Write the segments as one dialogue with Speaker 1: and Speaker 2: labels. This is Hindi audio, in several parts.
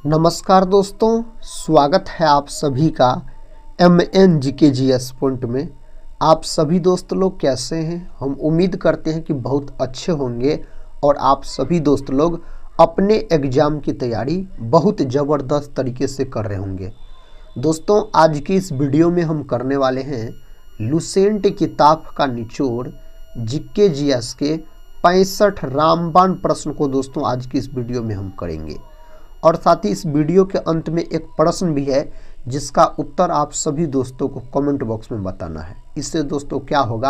Speaker 1: नमस्कार दोस्तों, स्वागत है आप सभी का MNGKGS पॉइंट में। आप सभी दोस्त लोग कैसे हैं? हम उम्मीद करते हैं कि बहुत अच्छे होंगे और आप सभी दोस्त लोग अपने एग्ज़ाम की तैयारी बहुत ज़बरदस्त तरीके से कर रहे होंगे। दोस्तों, आज की इस वीडियो में हम करने वाले हैं लुसेंट किताब का निचोड़ GKGS के 65 रामबाण प्रश्न को दोस्तों आज की इस वीडियो में हम करेंगे। और साथ ही इस वीडियो के अंत में एक प्रश्न भी है जिसका उत्तर आप सभी दोस्तों को कमेंट बॉक्स में बताना है। इससे दोस्तों क्या होगा,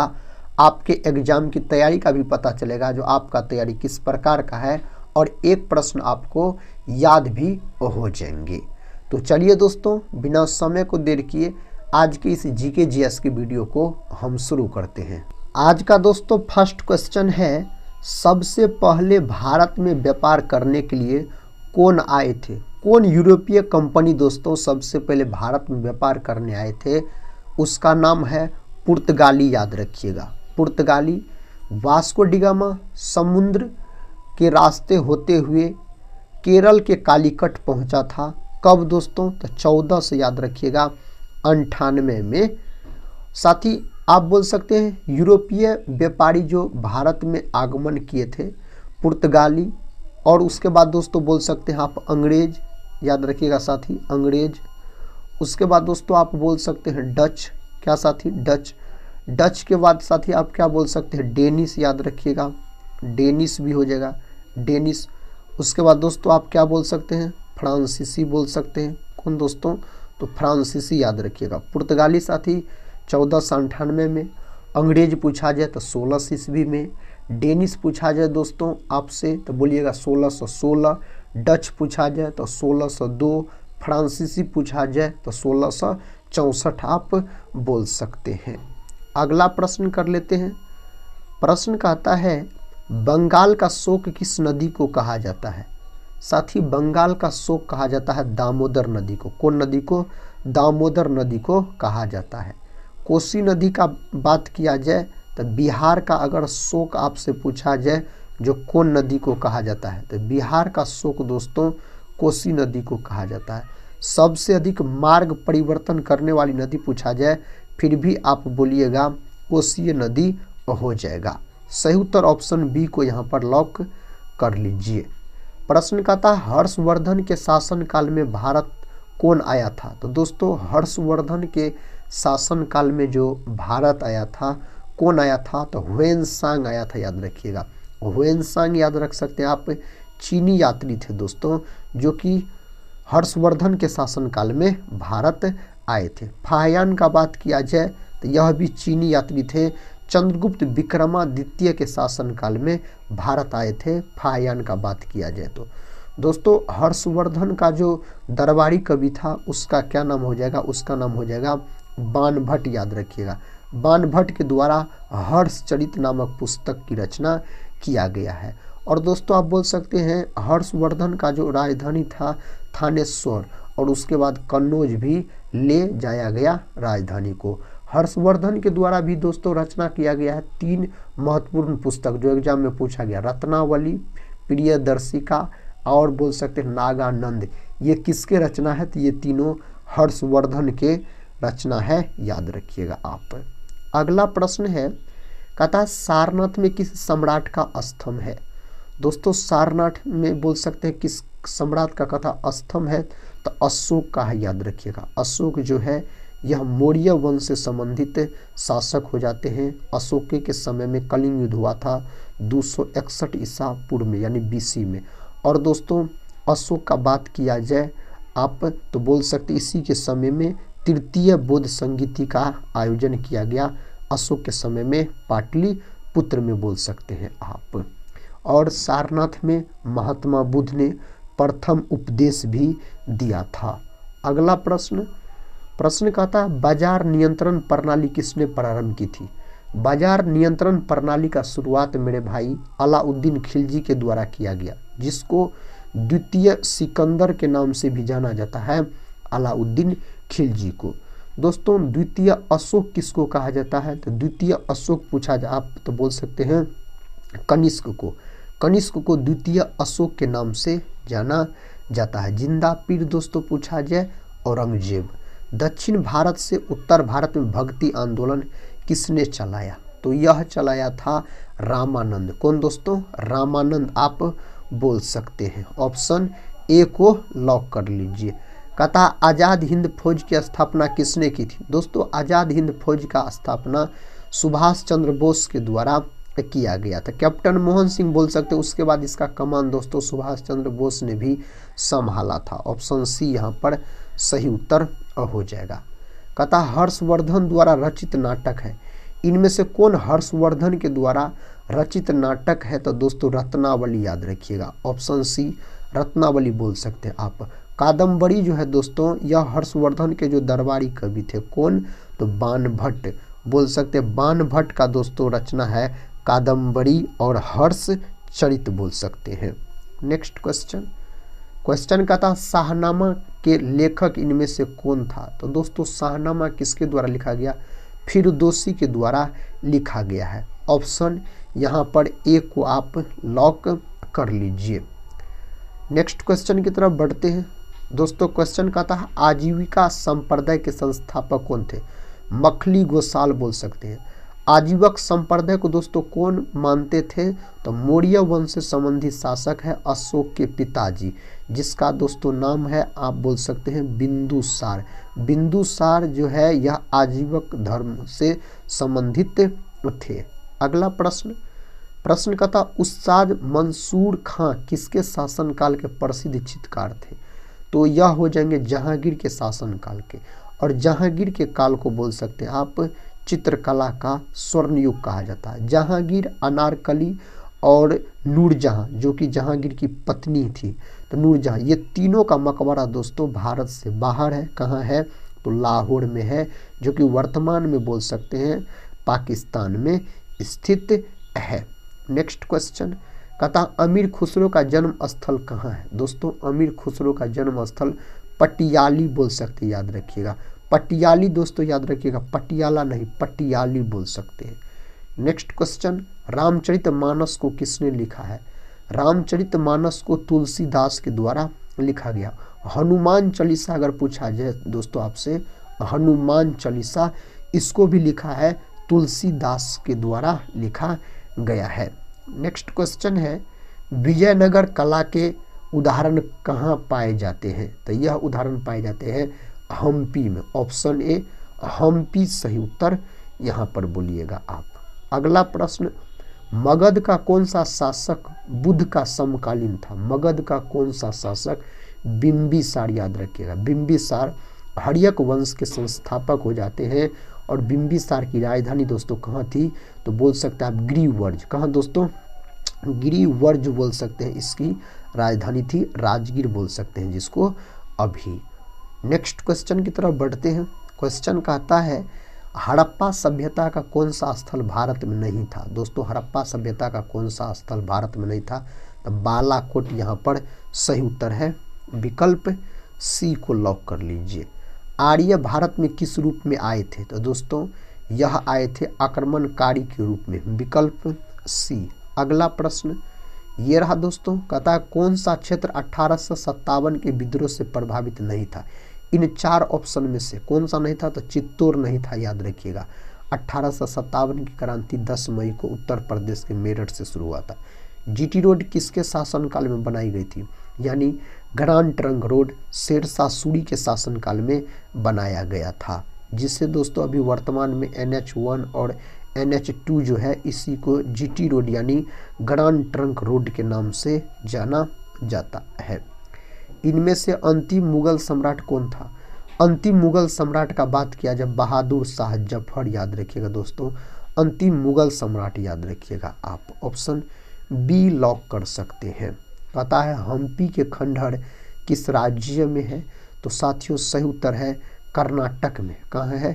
Speaker 1: आपके एग्ज़ाम की तैयारी का भी पता चलेगा, जो आपका तैयारी किस प्रकार का है, और एक प्रश्न आपको याद भी हो जाएंगे। तो चलिए दोस्तों, बिना समय को देर किए आज की इस GKGS की वीडियो को हम शुरू करते हैं। आज का दोस्तों फर्स्ट क्वेश्चन है, सबसे पहले भारत में व्यापार करने के लिए कौन आए थे? कौन यूरोपीय कंपनी दोस्तों सबसे पहले भारत में व्यापार करने आए थे? उसका नाम है पुर्तगाली। याद रखिएगा, पुर्तगाली। वास्को डी गामा समुद्र के रास्ते होते हुए केरल के कालीकट पहुंचा था। कब दोस्तों? तो 14 से याद रखिएगा 98 में। साथ ही आप बोल सकते हैं यूरोपीय व्यापारी जो भारत में आगमन किए थे, पुर्तगाली। और उसके बाद दोस्तों बोल सकते हैं आप अंग्रेज। याद रखिएगा साथी, अंग्रेज। उसके बाद दोस्तों आप बोल सकते हैं डच। क्या साथी? डच। डच के बाद साथी आप क्या बोल सकते हैं? डेनिश। याद रखिएगा, डेनिश भी हो जाएगा, डेनिश। उसके बाद दोस्तों आप क्या बोल सकते हैं? फ्रांसीसी बोल सकते हैं। कौन दोस्तों? तो फ्रांसीसी। याद रखिएगा। पुर्तगाली साथी 1498 में। अंग्रेज पूछा जाए तो 16 ईस्वी में। डेनिश पूछा जाए दोस्तों आपसे तो बोलिएगा 1616। डच पूछा जाए तो 1602। फ्रांसीसी पूछा जाए तो 1664 आप बोल सकते हैं। अगला प्रश्न कर लेते हैं। प्रश्न कहता है, बंगाल का शोक किस नदी को कहा जाता है? साथ ही बंगाल का शोक कहा जाता है दामोदर नदी को। कौन नदी को? दामोदर नदी को कहा जाता है। कोसी नदी का बात किया जाए तो बिहार का अगर शोक आपसे पूछा जाए जो कौन नदी को कहा जाता है, तो बिहार का शोक दोस्तों कोसी नदी को कहा जाता है। सबसे अधिक मार्ग परिवर्तन करने वाली नदी पूछा जाए फिर भी आप बोलिएगा कोसी नदी हो जाएगा। सही उत्तर ऑप्शन बी को यहाँ पर लॉक कर लीजिए। प्रश्न कहता है, हर्षवर्धन के शासनकाल में भारत कौन आया था? तो दोस्तों हर्षवर्धन के शासनकाल में जो भारत आया था, कौन आया था? तो ह्वेनसांग आया था। याद रखिएगा, ह्वेनसांग याद रख सकते हैं आप। चीनी यात्री थे दोस्तों जो कि हर्षवर्धन के शासनकाल में भारत आए थे। फाहियान का बात किया जाए तो यह भी चीनी यात्री थे। चंद्रगुप्त विक्रमादित्य के शासनकाल में भारत आए थे, फाहियान का बात किया जाए तो। दोस्तों हर्षवर्धन का जो दरबारी कवि था उसका क्या नाम हो जाएगा? उसका नाम हो जाएगा बाणभट्ट। याद रखिएगा, बाणभट्ट के द्वारा हर्षचरित नामक पुस्तक की रचना किया गया है। और दोस्तों आप बोल सकते हैं हर्षवर्धन का जो राजधानी था थानेश्वर, और उसके बाद कन्नौज भी ले जाया गया राजधानी को। हर्षवर्धन के द्वारा भी दोस्तों रचना किया गया है 3 महत्वपूर्ण पुस्तक जो एग्जाम में पूछा गया, रत्नावली, प्रियदर्शिका और बोल सकते हैं नागानंद। ये किसके रचना है? तो ये तीनों हर्षवर्धन के रचना है। याद रखिएगा आप। अगला प्रश्न है, कहता है सारनाथ में किस सम्राट का स्तंभ है? दोस्तों सारनाथ में बोल सकते हैं किस सम्राट का कथा स्तंभ है? तो अशोक का है। याद रखिएगा, अशोक जो है यह मौर्य वंश से संबंधित शासक हो जाते हैं। अशोक के समय में कलिंग युद्ध हुआ था 261 ईसा पूर्व में, यानी BC में। और दोस्तों अशोक का बात किया जाए आप तो बोल सकते इसी के समय में तृतीय बौद्ध संगीति का आयोजन किया गया अशोक के समय में, पाटलिपुत्र में बोल सकते हैं आप। और सारनाथ में महात्मा बुद्ध ने प्रथम उपदेश भी दिया था। अगला प्रश्न कहता है, बाजार नियंत्रण प्रणाली किसने प्रारंभ की थी? बाजार नियंत्रण प्रणाली का शुरुआत मेरे भाई अलाउद्दीन खिलजी के द्वारा किया गया, जिसको द्वितीय सिकंदर के नाम से भी जाना जाता है, अलाउद्दीन खिलजी को। दोस्तों द्वितीय अशोक किसको कहा जाता है? तो द्वितीय अशोक पूछा जाए आप तो बोल सकते हैं कनिष्क को। कनिष्क को द्वितीय अशोक के नाम से जाना जाता है। जिंदा पीर दोस्तों पूछा जाए औरंगजेब। दक्षिण भारत से उत्तर भारत में भक्ति आंदोलन किसने चलाया? तो यह चलाया था रामानंद। कौन दोस्तों? रामानंद आप बोल सकते हैं। ऑप्शन ए को लॉक कर लीजिए। कहता आज़ाद हिंद फौज की स्थापना किसने की थी? दोस्तों आज़ाद हिंद फौज का स्थापना सुभाष चंद्र बोस के द्वारा किया गया था। कैप्टन मोहन सिंह बोल सकते हैं। उसके बाद इसका कमान दोस्तों सुभाष चंद्र बोस ने भी संभाला था। ऑप्शन सी यहाँ पर सही उत्तर हो जाएगा। कहता हर्षवर्धन द्वारा रचित नाटक है। इनमें से कौन हर्षवर्धन के द्वारा रचित नाटक है? तो दोस्तों रत्नावली याद रखिएगा। ऑप्शन सी रत्नावली बोल सकते हैं आप। कादम्बरी जो है दोस्तों यह हर्षवर्धन के जो दरबारी कवि थे। कौन? तो बाणभट्ट बोल सकते हैं। बाणभट्ट का दोस्तों रचना है कादम्बरी और हर्ष चरित बोल सकते हैं। नेक्स्ट क्वेश्चन का था शाहनामा के लेखक इनमें से कौन था? तो दोस्तों शाहनामा किसके द्वारा लिखा गया? फिरदौसी के द्वारा लिखा गया है। ऑप्शन यहाँ पर ए को आप लॉक कर लीजिए। नेक्स्ट क्वेश्चन की तरफ बढ़ते हैं। दोस्तों क्वेश्चन का था आजीविका संप्रदाय के संस्थापक कौन थे? मखली गोसाल बोल सकते हैं। आजीवक संप्रदाय को दोस्तों कौन मानते थे? तो मौर्य वंश से संबंधित शासक है अशोक के पिताजी, जिसका दोस्तों नाम है आप बोल सकते हैं बिंदुसार। बिंदुसार जो है यह आजीवक धर्म से संबंधित थे। अगला प्रश्न का था उस्ताद मंसूर खां किसके शासनकाल के प्रसिद्ध चित्रकार थे? तो यह हो जाएंगे जहांगीर के शासनकाल के। और जहांगीर के काल को बोल सकते हैं आप चित्रकला का स्वर्ण युग कहा जाता है। जहांगीर, अनारकली और नूरजहां जो कि जहांगीर की पत्नी थी, तो नूरजहां, ये तीनों का मकबरा दोस्तों भारत से बाहर है। कहाँ है? तो लाहौर में है, जो कि वर्तमान में बोल सकते हैं पाकिस्तान में स्थित है। नेक्स्ट क्वेश्चन कहता अमीर खुसरो का जन्म स्थल कहाँ है? दोस्तों अमीर खुसरो का जन्म स्थल पटियाली बोल सकते, याद रखिएगा। पटियाली दोस्तों याद रखिएगा, पटियाला नहीं, पटियाली बोल सकते हैं। नेक्स्ट क्वेश्चन रामचरितमानस को किसने लिखा है? रामचरितमानस को तुलसीदास के द्वारा लिखा गया। हनुमान चालीसा अगर पूछा जाए दोस्तों आपसे, हनुमान चालीसा इसको भी लिखा है तुलसीदास के द्वारा लिखा गया है। नेक्स्ट क्वेश्चन है विजयनगर कला के उदाहरण कहाँ पाए जाते हैं? तो यह उदाहरण पाए जाते हैं हम्पी में। ऑप्शन ए हम्पी सही उत्तर यहाँ पर बोलिएगा आप। अगला प्रश्न मगध का कौन सा शासक बुद्ध का समकालीन था? मगध का कौन सा शासक? बिंबिसार याद रखिएगा। बिंबिसार हर्यक वंश के संस्थापक हो जाते हैं। और बिंबिसार की राजधानी दोस्तों कहाँ थी? तो बोल सकते हैं आप गिरिवर्ज। कहाँ दोस्तों? गिरिवर्ज बोल सकते हैं। इसकी राजधानी थी राजगीर बोल सकते हैं जिसको अभी। नेक्स्ट क्वेश्चन की तरफ बढ़ते हैं। क्वेश्चन कहता है हड़प्पा सभ्यता का कौन सा स्थल भारत में नहीं था? दोस्तों हड़प्पा सभ्यता का कौन सा स्थल भारत में नहीं था? तो बालाकोट यहाँ पर सही उत्तर है। विकल्प सी को लॉक कर लीजिए। आर्य भारत में किस रूप में आए थे? तो दोस्तों यह आए थे आक्रमणकारी के रूप में। विकल्प सी। अगला प्रश्न ये रहा दोस्तों, कहता है कौन सा क्षेत्र 1857 के विद्रोह से प्रभावित नहीं था? इन चार ऑप्शन में से कौन सा नहीं था? तो चित्तौड़ नहीं था, याद रखिएगा। 1857 की क्रांति 10 मई को उत्तर प्रदेश के मेरठ से शुरू हुआ था। जीटी रोड किसके शासनकाल में बनाई गई थी? यानी Grand Trunk Road Sher Shah Suri के शासनकाल में बनाया गया था, जिससे दोस्तों अभी वर्तमान में NH1 और NH2 जो है इसी को जीटी रोड यानी ग्रांड ट्रंक रोड के नाम से जाना जाता है। इनमें से अंतिम मुगल सम्राट कौन था? अंतिम मुगल सम्राट का बात किया जब बहादुर शाह जफर, याद रखिएगा दोस्तों। अंतिम मुगल सम्राट याद रखिएगा आप। ऑप्शन बी लॉक कर सकते हैं। पता है हम्पी के खंडहर किस राज्य में है? तो साथियों सही उत्तर है कर्नाटक में। कहाँ है?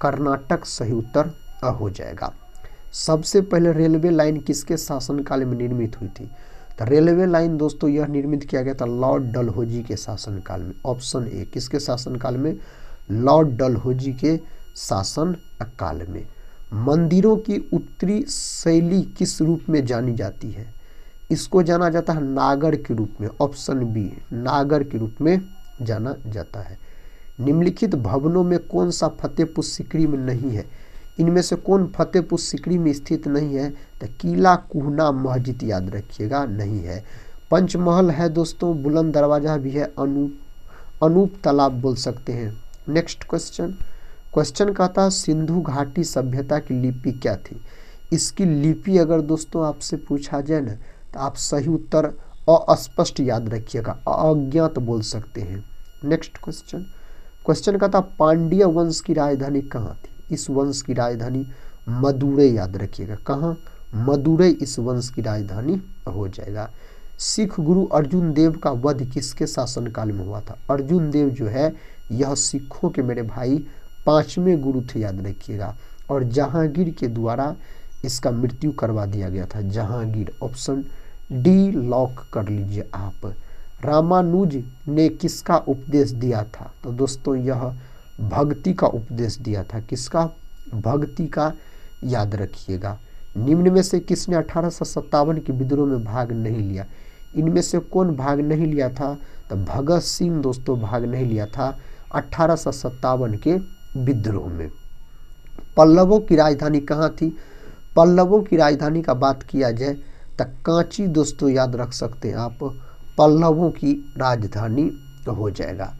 Speaker 1: कर्नाटक सही उत्तर हो जाएगा। सबसे पहले रेलवे लाइन किसके शासनकाल में निर्मित हुई थी? तो रेलवे लाइन दोस्तों यह निर्मित किया गया था लॉर्ड डलहौजी के शासनकाल में। ऑप्शन ए किसके शासनकाल में? लॉर्ड डलहौजी के शासन काल में। मंदिरों की उत्तरी शैली किस रूप में जानी जाती है? इसको जाना जाता है नागर के रूप में। ऑप्शन बी, नागर के रूप में जाना जाता है। निम्नलिखित भवनों में कौन सा फतेहपुर सीकरी में नहीं है? इनमें से कौन फतेहपुर सीकरी में स्थित नहीं है? तो किला कुहना मस्जिद याद रखिएगा नहीं है। पंचमहल है दोस्तों, बुलंद दरवाजा भी है, अनूप तालाब बोल सकते हैं। नेक्स्ट क्वेश्चन कहता है सिंधु घाटी सभ्यता की लिपि क्या थी? इसकी लिपि अगर दोस्तों आपसे पूछा जाए ना तो आप सही उत्तर अस्पष्ट याद रखिएगा, अज्ञात बोल सकते हैं। नेक्स्ट क्वेश्चन कहता पांड्य वंश की राजधानी कहाँ थी? इस वंश की राजधानी मदुरै याद रखिएगा। कहाँ? मदुरै इस वंश की राजधानी हो जाएगा। सिख गुरु अर्जुन देव का वध किसके शासनकाल में हुआ था? अर्जुन देव जो है यह सिखों के मेरे भाई 5वें गुरु थे याद रखिएगा, और जहांगीर के द्वारा इसका मृत्यु करवा दिया गया था। जहांगीर, ऑप्शन डी लॉक कर लीजिए आप। रामानुज ने किसका उपदेश दिया था? तो दोस्तों यह भक्ति का उपदेश दिया था। किसका? भक्ति का याद रखिएगा। निम्न में से किसने 1857 के विद्रोह में भाग नहीं लिया? इनमें से कौन भाग नहीं लिया था? तो भगत सिंह दोस्तों भाग नहीं लिया था 1857 के विद्रोह में। पल्लवों की राजधानी कहाँ थी? पल्लवों की राजधानी का बात किया जाए तो कांची दोस्तों याद रख सकते हैं आप, पल्लवों की राजधानी हो जाएगा।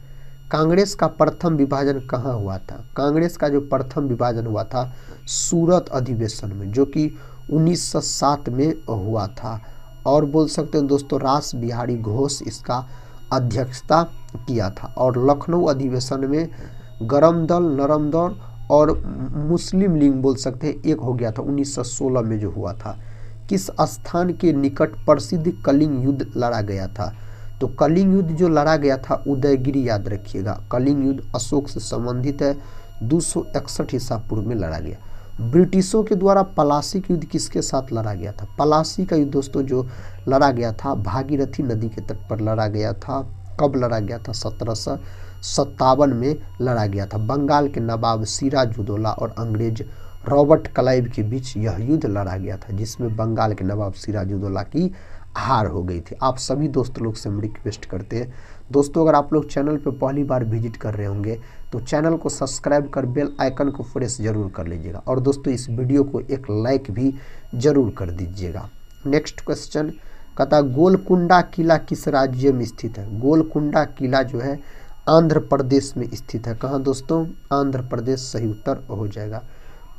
Speaker 1: कांग्रेस का प्रथम विभाजन कहाँ हुआ था? कांग्रेस का जो प्रथम विभाजन हुआ था सूरत अधिवेशन में, जो कि 1907 में हुआ था। और बोल सकते हैं दोस्तों रास बिहारी घोष इसका अध्यक्षता किया था। और लखनऊ अधिवेशन में गरम दल, नरम दल और मुस्लिम लीग बोल सकते हैं एक हो गया था 1916 में जो हुआ था। किस स्थान के निकट प्रसिद्ध कलिंग युद्ध लड़ा गया था? तो कलिंग युद्ध जो लड़ा गया था उदयगिरी याद रखिएगा। कलिंग युद्ध अशोक से संबंधित है, 261 ईसा पूर्व में लड़ा गया। ब्रिटिशों के द्वारा पलासी का युद्ध किसके साथ लड़ा गया था? पलासी का युद्ध दोस्तों जो लड़ा गया था भागीरथी नदी के तट पर लड़ा गया था। कब लड़ा गया था? 1757 में लड़ा गया था। बंगाल के नवाब सिराजुद्दौला और अंग्रेज रॉबर्ट क्लाइव के बीच यह युद्ध लड़ा गया था, जिसमें बंगाल के नवाब सिराजुद्दौला की हार हो गई थी। आप सभी दोस्त लोग से हम रिक्वेस्ट करते हैं दोस्तों, अगर आप लोग चैनल पर पहली बार विजिट कर रहे होंगे तो चैनल को सब्सक्राइब कर बेल आइकन को प्रेस जरूर कर लीजिएगा, और दोस्तों इस वीडियो को एक लाइक भी जरूर कर दीजिएगा। नेक्स्ट क्वेश्चन कहता गोलकुंडा किला किस राज्य में स्थित है? गोलकुंडा किला जो है आंध्र प्रदेश में स्थित है। कहाँ दोस्तों? आंध्र प्रदेश सही उत्तर हो जाएगा।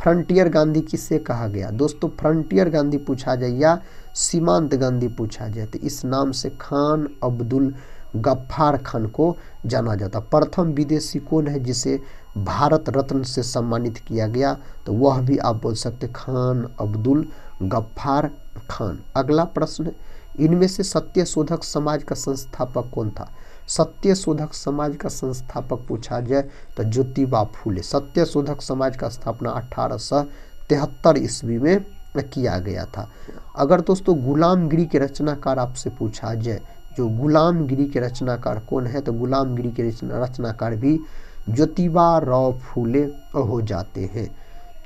Speaker 1: फ्रंटियर गांधी किसे कहा गया? दोस्तों फ्रंटियर गांधी पूछा जाए या सीमांत गांधी पूछा जाए तो इस नाम से खान अब्दुल गफ्फार खान को जाना जाता। प्रथम विदेशी कौन है जिसे भारत रत्न से सम्मानित किया गया? तो वह भी आप बोल सकते खान अब्दुल गफ्फार खान। अगला प्रश्न, इनमें से सत्य शोधक समाज का संस्थापक कौन था? सत्य शोधक समाज का संस्थापक पूछा जाए तो ज्योतिबा फूले। सत्य शोधक समाज का स्थापना 1873 ईस्वी में किया गया था। अगर दोस्तों गुलामगिरी के रचनाकार आपसे पूछा जाए, जो गुलामगिरी के रचनाकार कौन है? तो गुलामगिरी के रचनाकार भी ज्योतिबा राव फूले हो जाते हैं।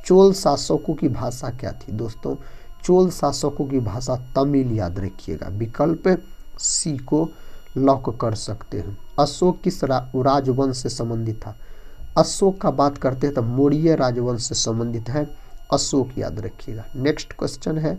Speaker 1: चोल शासकों की भाषा क्या थी? दोस्तों चोल शासकों की भाषा तमिल याद रखिएगा। विकल्प सी को लॉक कर सकते हैं। अशोक किस राजवंश से संबंधित था? अशोक का बात करते हैं तो मौर्य राजवंश से संबंधित है, अशोक याद रखिएगा। नेक्स्ट क्वेश्चन है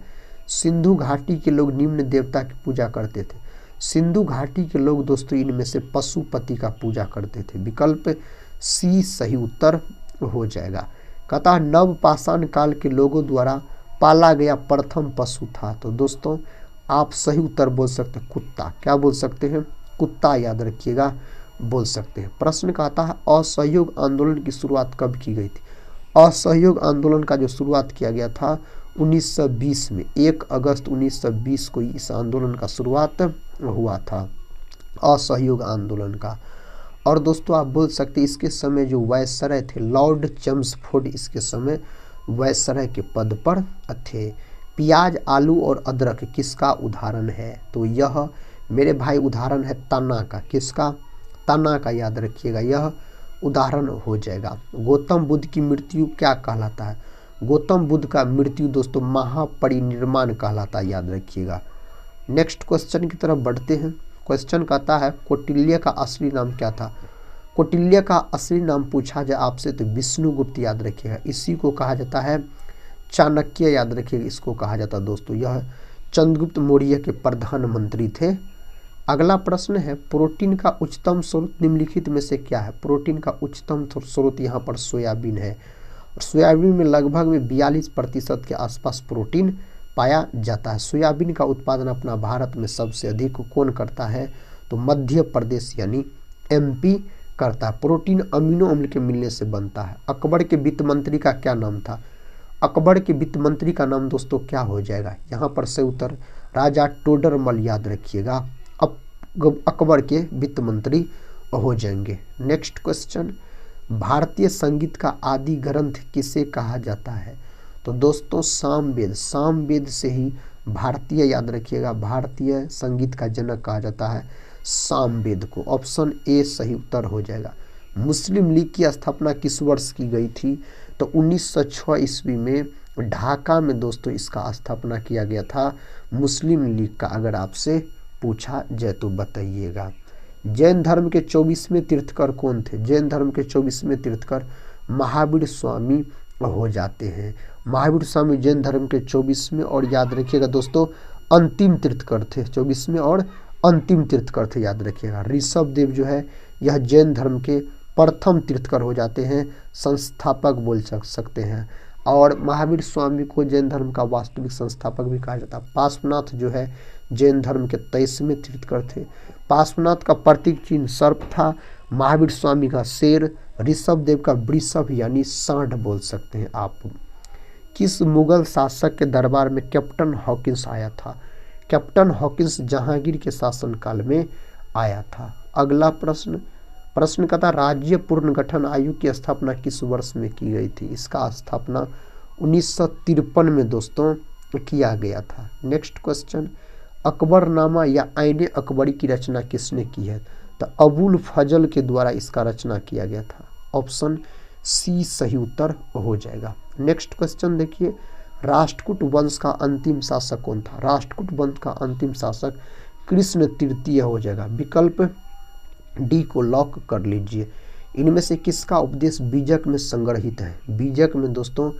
Speaker 1: सिंधु घाटी के लोग निम्न देवता की पूजा करते थे। सिंधु घाटी के लोग दोस्तों इनमें से पशुपति का पूजा करते थे। विकल्प सी सही उत्तर हो जाएगा। कहता नवपाषाण काल के लोगों द्वारा पाला गया प्रथम पशु था। तो दोस्तों आप सही उत्तर बोल सकते हैं कुत्ता। क्या बोल सकते हैं? कुत्ता याद रखिएगा, बोल सकते हैं। प्रश्न कहता है असहयोग आंदोलन की शुरुआत कब की गई थी? असहयोग आंदोलन का जो शुरुआत किया गया था 1920 में, 1 अगस्त 1920 को इस आंदोलन का शुरुआत हुआ था, असहयोग आंदोलन का। और दोस्तों आप बोल सकते हैं इसके समय जो वायसराय थे लॉर्ड चेम्सफोर्ड इसके समय वायसराय के पद पर थे। प्याज, आलू और अदरक किसका उदाहरण है? तो यह मेरे भाई उदाहरण है तना का। किसका? तना का याद रखिएगा, यह उदाहरण हो जाएगा। गौतम बुद्ध की मृत्यु क्या कहलाता है? गौतम बुद्ध का मृत्यु दोस्तों महापरिनिर्वाण कहलाता है, याद रखिएगा। नेक्स्ट क्वेश्चन की तरफ बढ़ते हैं। क्वेश्चन कहता है कौटिल्य का असली नाम क्या था। कौटिल्य का असली नाम पूछा जाए आपसे तो विष्णुगुप्त याद रखिएगा। इसी को कहा जाता है चाणक्य, याद रखिएगा इसको कहा जाता है दोस्तों। यह चंद्रगुप्त मौर्य के प्रधानमंत्री थे। अगला प्रश्न है प्रोटीन का उच्चतम स्रोत निम्नलिखित में से क्या है। प्रोटीन का उच्चतम स्रोत यहाँ पर सोयाबीन है। सोयाबीन में लगभग में 42% के आसपास प्रोटीन पाया जाता है। सोयाबीन का उत्पादन अपना भारत में सबसे अधिक कौन करता है तो मध्य प्रदेश यानी MP करता है। प्रोटीन अमीनो अम्ल के मिलने से बनता है। अकबर के वित्त मंत्री का क्या नाम था। अकबर के वित्त मंत्री का नाम दोस्तों क्या हो जाएगा, यहाँ पर से उत्तर राजा टोडरमल, याद रखिएगा अकबर के वित्त मंत्री हो जाएंगे। नेक्स्ट क्वेश्चन भारतीय संगीत का आदि ग्रंथ किसे कहा जाता है तो दोस्तों सामवेद। सामवेद से ही भारतीय, याद रखिएगा भारतीय संगीत का जनक कहा जाता है सामवेद को। ऑप्शन ए सही उत्तर हो जाएगा। मुस्लिम लीग की स्थापना किस वर्ष की गई थी तो 1906 ईस्वी में ढाका में दोस्तों इसका स्थापना किया गया था मुस्लिम लीग का। अगर आपसे पूछा जाए तो बताइएगा। जैन धर्म के 24वें तीर्थकर कौन थे। जैन धर्म के 24वें तीर्थकर महावीर स्वामी हो जाते हैं। महावीर स्वामी जैन धर्म के 24वें और याद रखिएगा दोस्तों अंतिम तीर्थकर थे। 24वें और अंतिम तीर्थकर थे, याद रखिएगा। ऋषभ देव जो है यह जैन धर्म के प्रथम तीर्थकर हो जाते हैं, संस्थापक बोल सकते हैं। और महावीर स्वामी को जैन धर्म का वास्तविक संस्थापक भी कहा जाता है। पार्श्वनाथ जो है जैन धर्म के 23वें तीर्थकर थे। पार्श्वनाथ का प्रतीक चिन्ह सर्प था, महावीर स्वामी का शेर, ऋषभ देव का वृषभ यानी सांड बोल सकते हैं आप। किस मुगल शासक के दरबार में कैप्टन हॉकिंस आया था। कैप्टन हॉकिंस जहांगीर के शासनकाल में आया था। अगला प्रश्न कहता राज्य पुनर्गठन आयोग की स्थापना किस वर्ष में की गई थी। इसका स्थापना 1953 में दोस्तों किया गया था। नेक्स्ट क्वेश्चन अकबरनामा या आईने अकबरी की रचना किसने की है तो अबुल फजल के द्वारा इसका रचना किया गया था। ऑप्शन सी सही उत्तर हो जाएगा। नेक्स्ट क्वेश्चन देखिए राष्ट्रकूट वंश का अंतिम शासक कौन था। राष्ट्रकूट वंश का अंतिम शासक कृष्ण तृतीय हो जाएगा। विकल्प डी को लॉक कर लीजिए। इनमें से किसका उपदेश बीजक में संग्रहित है। बीजक में दोस्तों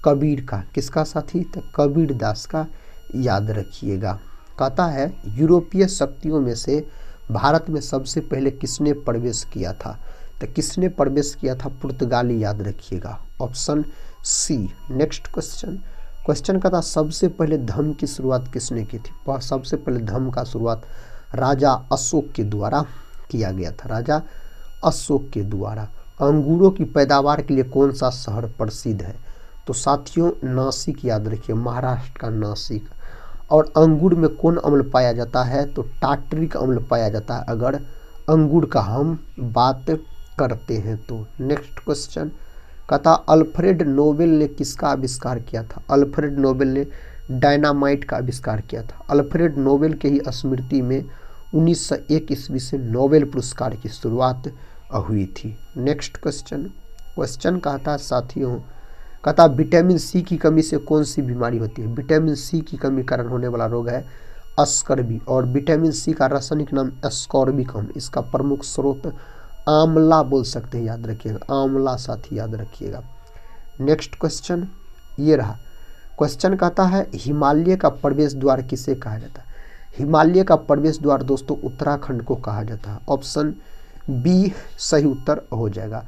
Speaker 1: कबीर का, किसका साथी तो कबीर दास का, याद रखिएगा। कहता है यूरोपीय शक्तियों में से भारत में सबसे पहले किसने प्रवेश किया था तो किसने प्रवेश किया था पुर्तगाली, याद रखिएगा। Option C. नेक्स्ट क्वेश्चन कहता सबसे पहले धम्म की शुरुआत किसने की थी। वह सबसे पहले धम्म का शुरुआत राजा अशोक के द्वारा किया गया था। राजा अशोक के द्वारा। अंगूरों की पैदावार के लिए कौन सा शहर प्रसिद्ध है तो साथियों नासिक, याद रखिए महाराष्ट्र का नासिक। और अंगूर में कौन अम्ल पाया जाता है तो टार्टरिक अम्ल पाया जाता है अगर अंगूर का हम बात करते हैं तो। नेक्स्ट क्वेश्चन कहता अल्फ्रेड नोबेल ने किसका आविष्कार किया था। अल्फ्रेड नोबेल ने डायनामाइट का आविष्कार किया था। अल्फ्रेड नोबेल के ही स्मृति में 1901 ईस्वी से नोबेल पुरस्कार की शुरुआत हुई थी। नेक्स्ट क्वेश्चन कहता साथियों कहता विटामिन सी की कमी से कौन सी बीमारी होती है। विटामिन सी की कमी कारण होने वाला रोग है स्कर्वी। और विटामिन सी का रासायनिक नाम एस्कॉर्बिक अम्ल। इसका प्रमुख स्रोत आंवला बोल सकते हैं, याद रखिएगा आंवला साथी, याद रखिएगा। नेक्स्ट क्वेश्चन ये रहा। क्वेश्चन कहता है हिमालय का प्रवेश द्वार किसे कहा जाता है। हिमालय का प्रवेश द्वार दोस्तों उत्तराखंड को कहा जाता है। ऑप्शन बी सही उत्तर हो जाएगा।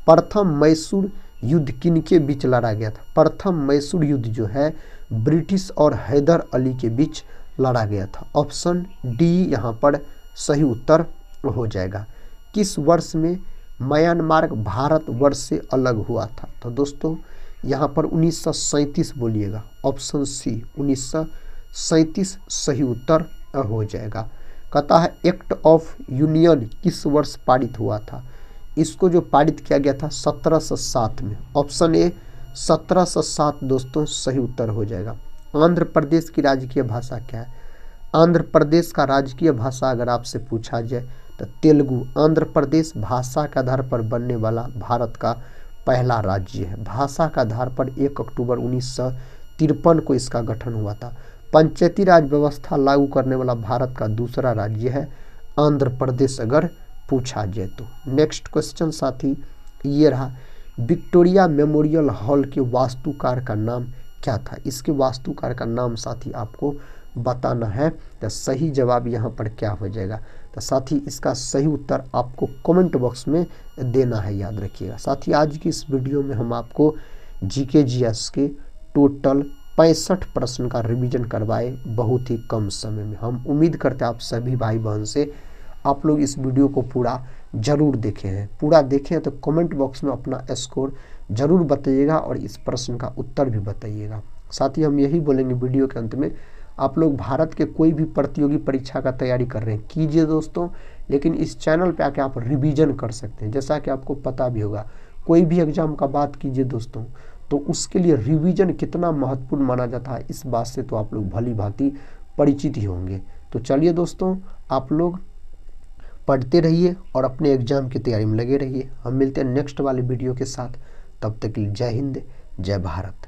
Speaker 1: प्रथम मैसूर युद्ध किनके बीच लड़ा गया था। प्रथम मैसूर युद्ध जो है ब्रिटिश और हैदर अली के बीच लड़ा गया था। ऑप्शन डी यहाँ पर सही उत्तर हो जाएगा। किस वर्ष में म्यांमार भारत वर्ष से अलग हुआ था तो दोस्तों यहाँ पर 1937 बोलिएगा। ऑप्शन सी 1937 सही उत्तर हो जाएगा। कहता है एक्ट ऑफ यूनियन किस वर्ष पारित हुआ था। इसको जो पारित किया गया था 1707 में। ऑप्शन ए 1707 दोस्तों सही उत्तर हो जाएगा। आंध्र प्रदेश की राजकीय भाषा क्या है। आंध्र प्रदेश का राजकीय भाषा अगर आपसे पूछा जाए तो तेलुगु। आंध्र प्रदेश भाषा के आधार पर बनने वाला भारत का पहला राज्य है। भाषा के आधार पर 1 अक्टूबर 1953 को इसका गठन हुआ था। पंचायती राज व्यवस्था लागू करने वाला भारत का दूसरा राज्य है आंध्र प्रदेश, अगर पूछा जाए तो। नेक्स्ट क्वेश्चन साथी ये रहा, विक्टोरिया मेमोरियल हॉल के वास्तुकार का नाम क्या था? इसके वास्तुकार का नाम साथी आपको बताना है। तो सही जवाब यहाँ पर क्या हो जाएगा? तो साथी इसका सही उत्तर आपको कमेंट बॉक्स में देना है, याद रखिएगा। साथी आज की इस वीडियो में हम आपको जीके जीएस के टोटल 65 प्रश्न का रिवीजन करवाए बहुत ही कम समय में। हम उम्मीद करते हैं आप सभी भाई बहन से आप लोग इस वीडियो को पूरा जरूर देखे हैं। पूरा देखें तो कमेंट बॉक्स में अपना स्कोर जरूर बताइएगा और इस प्रश्न का उत्तर भी बताइएगा। साथ ही हम यही बोलेंगे वीडियो के अंत में, आप लोग भारत के कोई भी प्रतियोगी परीक्षा का तैयारी कर रहे हैं कीजिए दोस्तों, लेकिन इस चैनल पे आके आप रिवीजन कर सकते हैं। जैसा कि आपको पता भी होगा, कोई भी एग्जाम का बात कीजिए दोस्तों तो उसके लिए रिवीजन कितना महत्वपूर्ण माना जाता है, इस बात से तो आप लोग भली भांति परिचित ही होंगे। तो चलिए दोस्तों, आप लोग पढ़ते रहिए और अपने एग्जाम की तैयारी में लगे रहिए। हम मिलते हैं नेक्स्ट वाले वीडियो के साथ, तब तक के लिए जय हिंद, जय भारत।